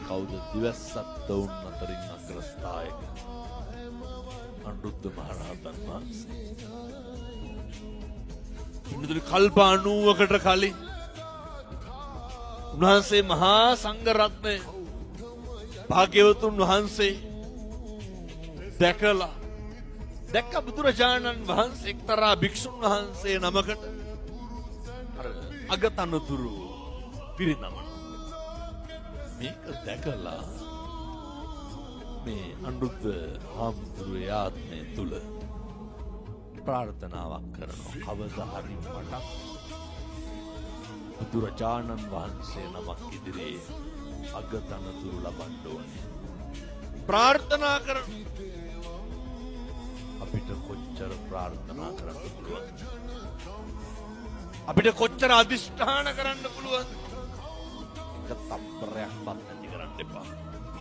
කවුද දිවස්සත් වුන් අතරින් අග්‍රස්ථායක අනුරුද්ධ මහරහතන් වහන්සේ. ඉන්නතුනි කල්ප 90කට කලින් උන්වහන්සේ මහා සංඝ රත්නය භාග්‍යවතුන් වහන්සේ දැක්ක බුදුරජාණන් වහන්සේ එක්තරා භික්ෂුන් වහන්සේ නමකට අර අගතනතුරු පිරිනමන. මේක දැකලා මේ අනුරුද්ධ හාමුදුරුවෝ ආත්මය තුල ප්‍රාර්ථනාවක් කරනවා. කවදා හරි මට බුදුරජාණන් වහන්සේ නමක් ඉදිරියේ අගතනතුරු ලබන්න ඕනේ. ප්‍රාර්ථනා කරන අපිට කොච්චර ප්‍රාර්ථනා කරන්න පුළුවන්? අපිට කොච්චර අදිෂ්ඨාන කරන්න පුළුවන්? එක තප්පරයක්වත්